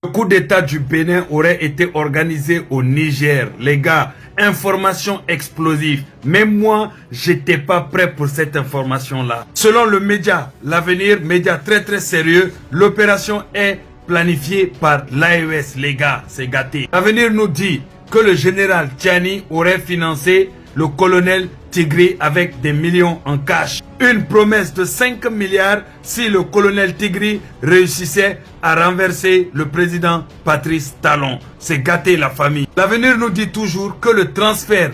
Le coup d'état du Bénin aurait été organisé au Niger. Les gars, information explosive. Même moi, j'étais pas prêt pour cette information-là. Selon le média, l'avenir, média très sérieux, l'opération est planifiée par l'AES, les gars, c'est gâté. L'avenir nous dit que le général Tchani aurait financé le colonel Tigri avec des millions en cash. Une promesse de 5 milliards si le colonel Tigri réussissait à renverser le président Patrice Talon. C'est gâté la famille. L'avenir nous dit toujours que le transfert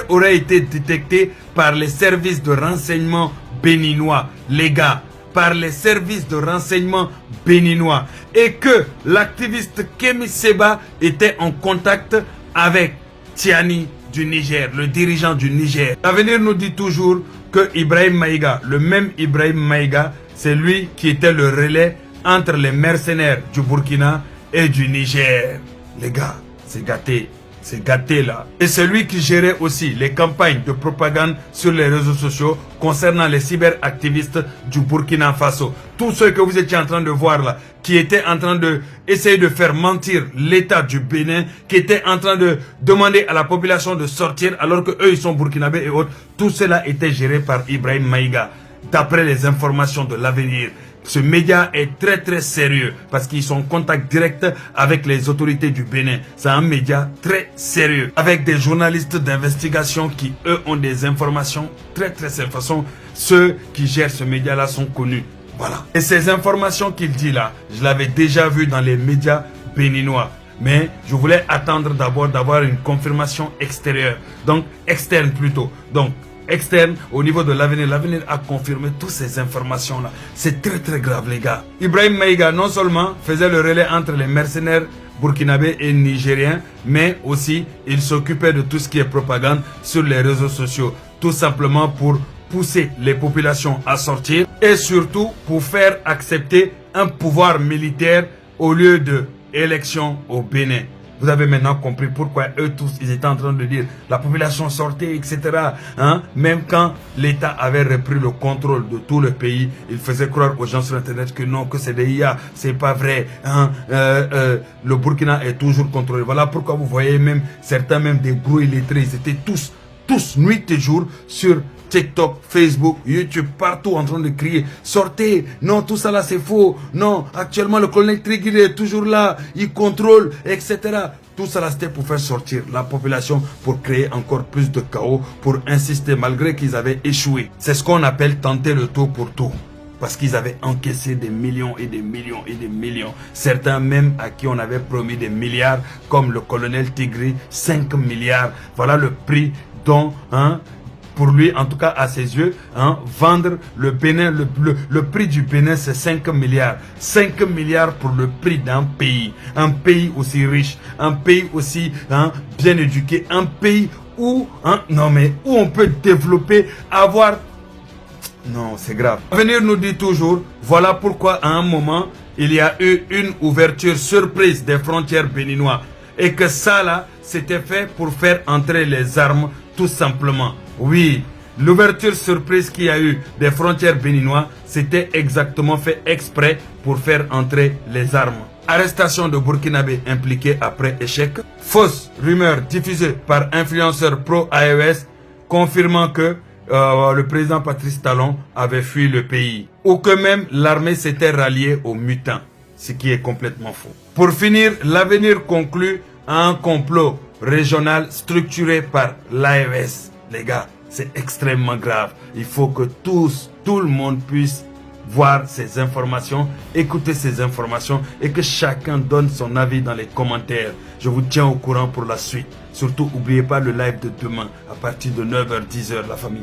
aurait été détecté par les services de renseignement béninois. Les gars, par les services de renseignement béninois. Et que l'activiste Kémi Séba était en contact avec Tchani du Niger, le dirigeant du Niger. L'avenir nous dit toujours que Ibrahim Maïga, le même Ibrahim Maïga, c'est lui qui était le relais entre les mercenaires du Burkina et du Niger. Les gars, c'est gâté. C'est gâté là. Et c'est lui qui gérait aussi les campagnes de propagande sur les réseaux sociaux concernant les cyberactivistes du Burkina Faso. Tous ceux que vous étiez en train de voir là, qui étaient en train de essayer de faire mentir l'état du Bénin, qui étaient en train de demander à la population de sortir alors que eux ils sont burkinabés et autres. Tout cela était géré par Ibrahim Maïga. D'après les informations de l'avenir. Ce média est très sérieux parce qu'ils sont en contact direct avec les autorités du Bénin. C'est un média très sérieux avec des journalistes d'investigation qui eux ont des informations très sérieuses. De toute façon, ceux qui gèrent ce média-là sont connus. Voilà. Et ces informations qu'il dit là, je l'avais déjà vu dans les médias béninois. Mais je voulais attendre d'abord d'avoir une confirmation extérieure. Donc externe plutôt. Donc externe au niveau de l'avenir. L'avenir a confirmé toutes ces informations-là. C'est très grave les gars. Ibrahim Maïga non seulement faisait le relais entre les mercenaires burkinabés et nigériens, mais aussi il s'occupait de tout ce qui est propagande sur les réseaux sociaux. Tout simplement pour pousser les populations à sortir et surtout pour faire accepter un pouvoir militaire au lieu de élections au Bénin. Vous avez maintenant compris pourquoi eux tous, ils étaient en train de dire la population sortait, etc. Hein? Même quand l'État avait repris le contrôle de tout le pays, il faisait croire aux gens sur Internet que non, que c'est des IA, c'est pas vrai. Hein? Le Burkina est toujours contrôlé. Voilà pourquoi vous voyez même certains, même des gros illettrés, ils étaient tous, nuit et jour, sur TikTok, Facebook, YouTube, partout en train de crier sortez, non tout ça là c'est faux, non actuellement le colonel Tigri est toujours là, il contrôle, etc. Tout ça là c'était pour faire sortir la population, pour créer encore plus de chaos, pour insister malgré qu'ils avaient échoué. C'est ce qu'on appelle tenter le tout pour tout. Parce qu'ils avaient encaissé des millions et des millions et des millions. Certains même à qui on avait promis des milliards, comme le colonel Tigri, 5 milliards. Voilà le prix dont, pour lui, en tout cas à ses yeux, vendre le Bénin, le prix du Bénin c'est 5 milliards. 5 milliards pour le prix d'un pays. Un pays aussi riche, un pays aussi bien éduqué, un pays où, où on peut développer, avoir... Non, c'est grave. L'avenir nous dit toujours, voilà pourquoi à un moment, il y a eu une ouverture surprise des frontières béninoises. Et que ça là, c'était fait pour faire entrer les armes tout simplement. Oui, l'ouverture surprise qu'il y a eu des frontières béninoises, c'était exactement fait exprès pour faire entrer les armes. Arrestation de Burkinabés impliqués après échec. Fausse rumeur diffusée par influenceurs pro-AES confirmant que le président Patrice Talon avait fui le pays. Ou que même l'armée s'était ralliée aux mutins. Ce qui est complètement faux. Pour finir, l'avenir conclut à un complot régional structuré par l'AES. Les gars, c'est extrêmement grave. Il faut que tout le monde puisse voir ces informations, écouter ces informations et que chacun donne son avis dans les commentaires. Je vous tiens au courant pour la suite. Surtout, n'oubliez pas le live de demain à partir de 9h, 10h, la famille.